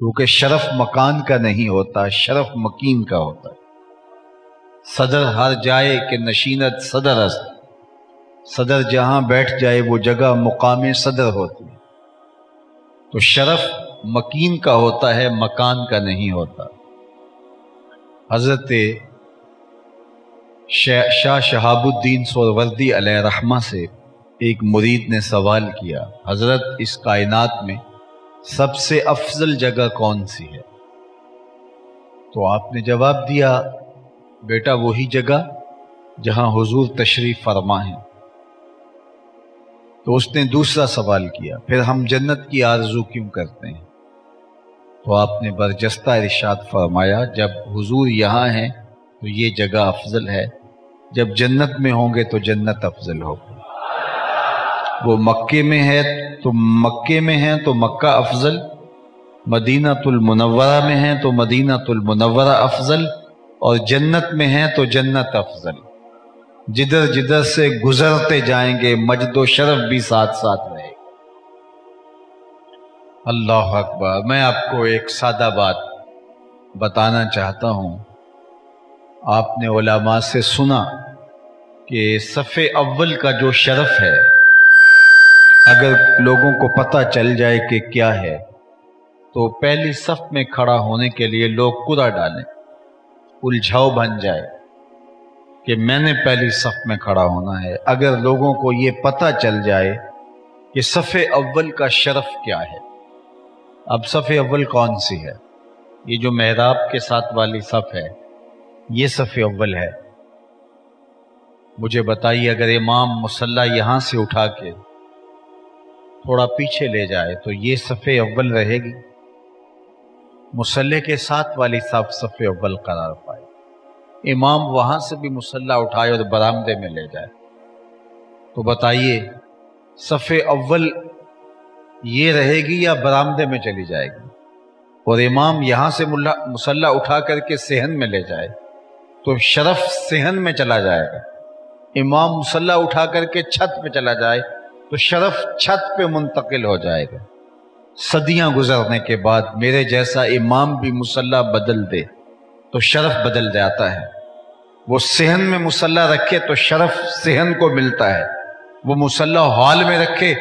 کیونکہ شرف مکان کا نہیں ہوتا، شرف مکین کا ہوتا ہے۔ صدر ہر جائے کہ نشینت صدر است، صدر جہاں بیٹھ جائے وہ جگہ مقام صدر ہوتی ہے۔ تو شرف مکین کا ہوتا ہے، مکان کا نہیں ہوتا۔ حضرت شاہ شہاب الدین سہروردی علیہ رحمہ سے ایک مرید نے سوال کیا، حضرت اس کائنات میں سب سے افضل جگہ کون سی ہے؟ تو آپ نے جواب دیا، بیٹا وہی جگہ جہاں حضور تشریف فرما ہے۔ تو اس نے دوسرا سوال کیا، پھر ہم جنت کی آرزو کیوں کرتے ہیں؟ تو آپ نے برجستہ ارشاد فرمایا، جب حضور یہاں ہیں تو یہ جگہ افضل ہے، جب جنت میں ہوں گے تو جنت افضل ہوگی۔ وہ مکے میں ہے تو مکہ افضل، مدینہ المنورہ میں ہیں تو مدینہ المنورہ افضل، اور جنت میں ہیں تو جنت افضل۔ جدھر جدھر سے گزرتے جائیں گے مجد و شرف بھی ساتھ ساتھ رہے گا۔ اللہ اکبر۔ میں آپ کو ایک سادہ بات بتانا چاہتا ہوں۔ آپ نے علماء سے سنا کہ صف اول کا جو شرف ہے، اگر لوگوں کو پتہ چل جائے کہ کیا ہے تو پہلی صف میں کھڑا ہونے کے لیے لوگ قرعہ ڈالیں، الجھاؤ بن جائے کہ میں نے پہلی صف میں کھڑا ہونا ہے۔ اگر لوگوں کو یہ پتہ چل جائے کہ صف اول کا شرف کیا ہے۔ اب صف اول کون سی ہے؟ یہ جو محراب کے ساتھ والی صف ہے، یہ صف اول ہے۔ مجھے بتائیے، اگر امام مصلی یہاں سے اٹھا کے تھوڑا پیچھے لے جائے تو یہ صف اول رہے گی؟ مصلی کے ساتھ والی صف صف اول قرار پائے۔ امام وہاں سے بھی مصلی اٹھائے اور برآمدے میں لے جائے تو بتائیے صف اول یہ رہے گی یا برآمدے میں چلی جائے گی؟ اور امام یہاں سے مصلی اٹھا کر کے صحن میں لے جائے تو شرف صحن میں چلا جائے گا۔ امام مصلی اٹھا کر کے چھت پہ چلا جائے تو شرف چھت پہ منتقل ہو جائے گا۔ صدیاں گزرنے کے بعد میرے جیسا امام بھی مصلی بدل دے تو شرف بدل جاتا ہے۔ وہ صحن میں مصلی رکھے تو شرف صحن کو ملتا ہے، وہ مصلی ہال میں رکھے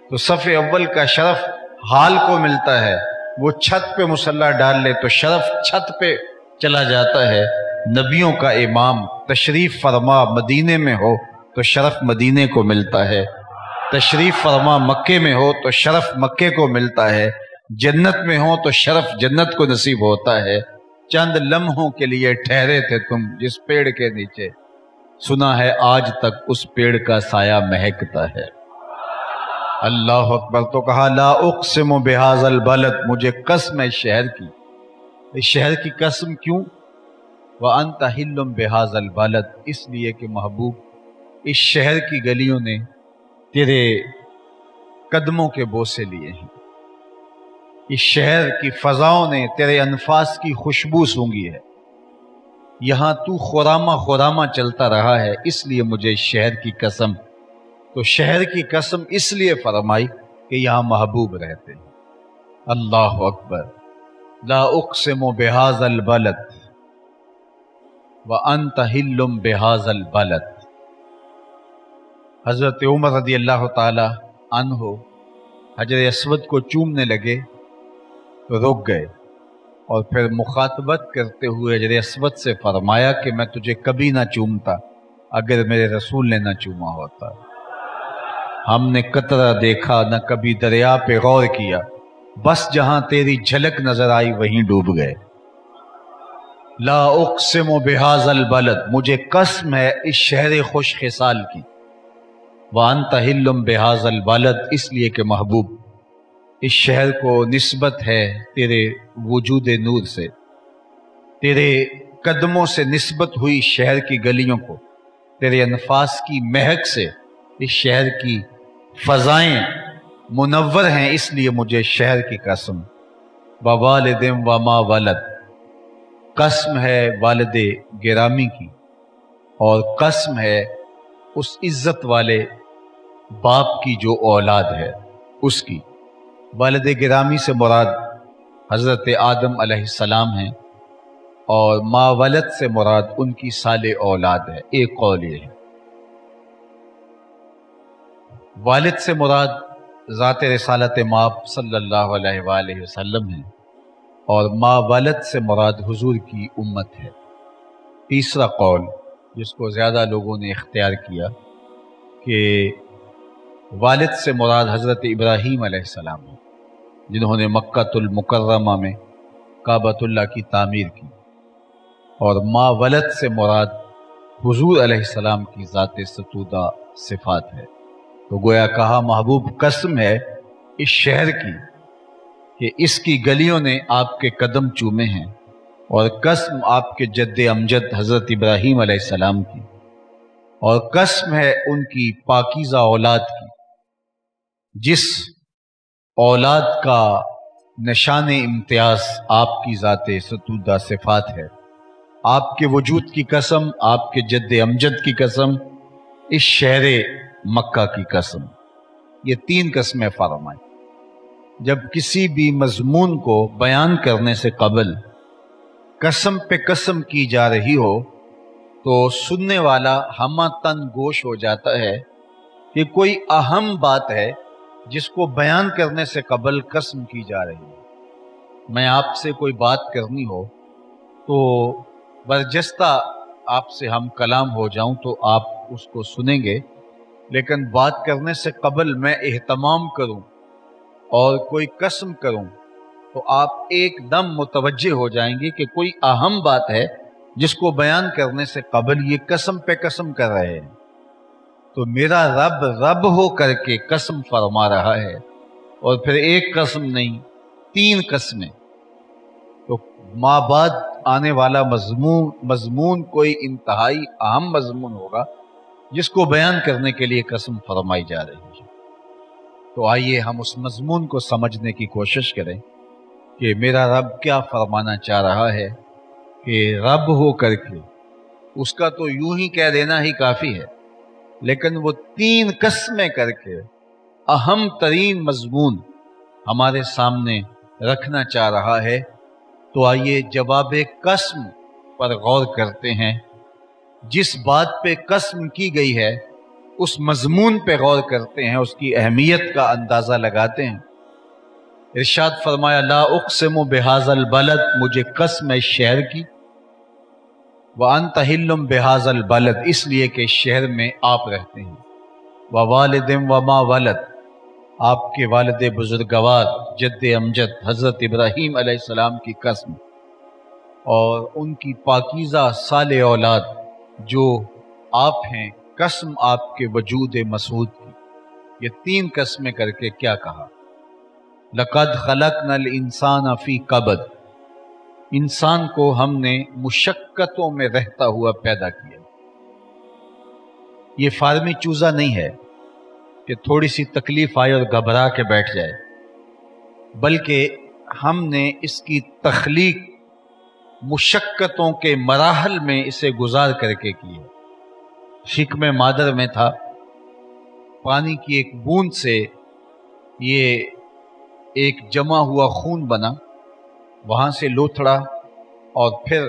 تو صف اول کا شرف ہال کو ملتا ہے، وہ چھت پہ مصلی ڈال لے تو شرف چھت پہ چلا جاتا ہے۔ نبیوں کا امام تشریف فرما مدینے میں ہو تو شرف مدینے کو ملتا ہے، تشریف فرما مکے میں ہو تو شرف مکے کو ملتا ہے، جنت میں ہو تو شرف جنت کو نصیب ہوتا ہے۔ چند لمحوں کے لیے ٹھہرے تھے تم جس پیڑ کے نیچے، سنا ہے آج تک اس پیڑ کا سایہ مہکتا ہے۔ اللہ اکبر۔ تو کہا لا اقسم بہذا البلد، مجھے قسم ہے اس شہر کی۔ اس شہر کی قسم کیوں؟ وانت حل بہذا البلد، اس لیے کہ محبوب اس شہر کی گلیوں نے تیرے قدموں کے بوسے لیے ہیں، اس شہر کی فضاؤں نے تیرے انفاس کی خوشبو سونگھی ہے، یہاں تو خرامہ خرامہ چلتا رہا ہے، اس لیے مجھے اس شہر کی قسم۔ تو شہر کی قسم اس لیے فرمائی کہ یہاں محبوب رہتے ہیں۔ اللہ اکبر۔ لا اقسم بہذا البلد وانت حل بہذا البلد۔ حضرت عمر رضی اللہ تعالی عنہ حجر اسود کو چومنے لگے تو رک گئے، اور پھر مخاطبت کرتے ہوئے حجر اسود سے فرمایا کہ میں تجھے کبھی نہ چومتا اگر میرے رسول نے نہ چوما ہوتا۔ ہم نے قطرہ دیکھا نہ کبھی دریا پہ غور کیا، بس جہاں تیری جھلک نظر آئی وہیں ڈوب گئے۔ لا اقسم بہذا البلد، مجھے قسم ہے اس شہر خوش خصال کی۔ وانت حل بہذا البلد، اس لیے کہ محبوب اس شہر کو نسبت ہے تیرے وجود نور سے، تیرے قدموں سے نسبت ہوئی شہر کی گلیوں کو، تیرے انفاس کی مہک سے اس شہر کی فضائیں منور ہیں، اس لیے مجھے شہر کی قسم۔ ووالد وما ولد، قسم ہے والد گرامی کی، اور قسم ہے اس عزت والے باپ کی جو اولاد ہے اس کی۔ والد گرامی سے مراد حضرت آدم علیہ السلام ہیں، اور ما ولد سے مراد ان کی صالح اولاد ہے۔ ایک قول یہ ہے۔ والد سے مراد ذات رسالت مآب صلی اللہ علیہ وآلہ وسلم ہے، اور ما ولد سے مراد حضور کی امت ہے۔ تیسرا قول جس کو زیادہ لوگوں نے اختیار کیا کہ والد سے مراد حضرت ابراہیم علیہ السلام ہے، جنہوں نے مکہ المکرمہ میں کعبۃ اللہ کی تعمیر کی، اور ما ولد سے مراد حضور علیہ السلام کی ذات ستودہ صفات ہے۔ تو گویا کہا محبوب قسم ہے اس شہر کی کہ اس کی گلیوں نے آپ کے قدم چومے ہیں، اور قسم آپ کے جد امجد حضرت ابراہیم علیہ السلام کی، اور قسم ہے ان کی پاکیزہ اولاد کی، جس اولاد کا نشان امتیاز آپ کی ذات ستودہ صفات ہے۔ آپ کے وجود کی قسم، آپ کے جد امجد کی قسم، اس شہر مکہ کی قسم۔ یہ تین قسمیں فرمائیں۔ جب کسی بھی مضمون کو بیان کرنے سے قبل قسم پہ قسم کی جا رہی ہو تو سننے والا ہمہ تن گوش ہو جاتا ہے کہ کوئی اہم بات ہے جس کو بیان کرنے سے قبل قسم کی جا رہی ہے۔ میں آپ سے کوئی بات کرنی ہو تو برجستہ آپ سے ہم کلام ہو جاؤں تو آپ اس کو سنیں گے، لیکن بات کرنے سے قبل میں اہتمام کروں اور کوئی قسم کروں تو آپ ایک دم متوجہ ہو جائیں گے کہ کوئی اہم بات ہے جس کو بیان کرنے سے قبل یہ قسم پہ قسم کر رہے ہیں۔ تو میرا رب رب ہو کر کے قسم فرما رہا ہے، اور پھر ایک قسم نہیں، تین قسمیں۔ تو ماں بعد آنے والا مضمون کوئی انتہائی اہم مضمون ہوگا جس کو بیان کرنے کے لیے قسم فرمائی جا رہی ہے۔ تو آئیے ہم اس مضمون کو سمجھنے کی کوشش کریں کہ میرا رب کیا فرمانا چاہ رہا ہے کہ رب ہو کر کے، اس کا تو یوں ہی کہہ دینا ہی کافی ہے، لیکن وہ تین قسمیں کر کے اہم ترین مضمون ہمارے سامنے رکھنا چاہ رہا ہے۔ تو آئیے جواب قسم پر غور کرتے ہیں۔ جس بات پہ قسم کی گئی ہے اس مضمون پہ غور کرتے ہیں، اس کی اہمیت کا اندازہ لگاتے ہیں۔ ارشاد فرمایا لا اقسم بہذا البلد، مجھے قسم ہے شہر کی، وانت حل بہذا البلد، اس لیے کہ شہر میں آپ رہتے ہیں، ووالد وما ولد، آپ کے والد بزرگوار جد امجد حضرت ابراہیم علیہ السلام کی قسم، اور ان کی پاکیزہ صالح اولاد جو آپ ہیں، قسم آپ کے وجود مسعود کی۔ یہ تین قسمیں کر کے کیا کہا؟ لقد خلقنا الانسان فی کبد، انسان کو ہم نے مشقتوں میں رہتا ہوا پیدا کیا۔ یہ فارمی چوزہ نہیں ہے کہ تھوڑی سی تکلیف آئے اور گھبرا کے بیٹھ جائے، بلکہ ہم نے اس کی تخلیق مشقتوں کے مراحل میں اسے گزار کر کے کی ہے۔ شکم مادر میں تھا، پانی کی ایک بوند سے یہ ایک جمع ہوا خون بنا، وہاں سے لوتھڑا، اور پھر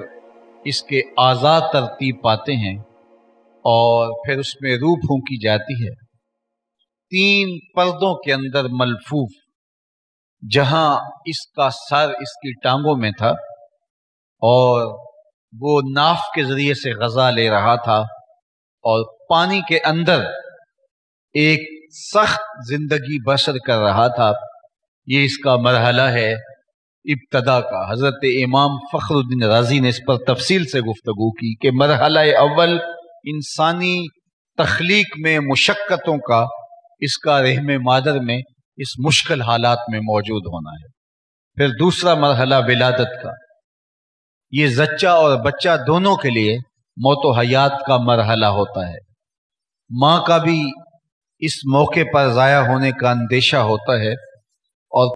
اس کے اعضاء ترتیب پاتے ہیں، اور پھر اس میں روح پھونکی جاتی ہے، تین پردوں کے اندر ملفوف، جہاں اس کا سر اس کی ٹانگوں میں تھا، اور وہ ناف کے ذریعے سے غذا لے رہا تھا، اور پانی کے اندر ایک سخت زندگی بسر کر رہا تھا۔ یہ اس کا مرحلہ ہے ابتدا کا۔ حضرت امام فخر الدین رازی نے اس پر تفصیل سے گفتگو کی کہ مرحلہ اول انسانی تخلیق میں مشقتوں کا، اس کا رحم مادر میں اس مشکل حالات میں موجود ہونا ہے۔ پھر دوسرا مرحلہ ولادت کا، یہ زچہ اور بچہ دونوں کے لیے موت و حیات کا مرحلہ ہوتا ہے۔ ماں کا بھی اس موقع پر ضائع ہونے کا اندیشہ ہوتا ہے، اور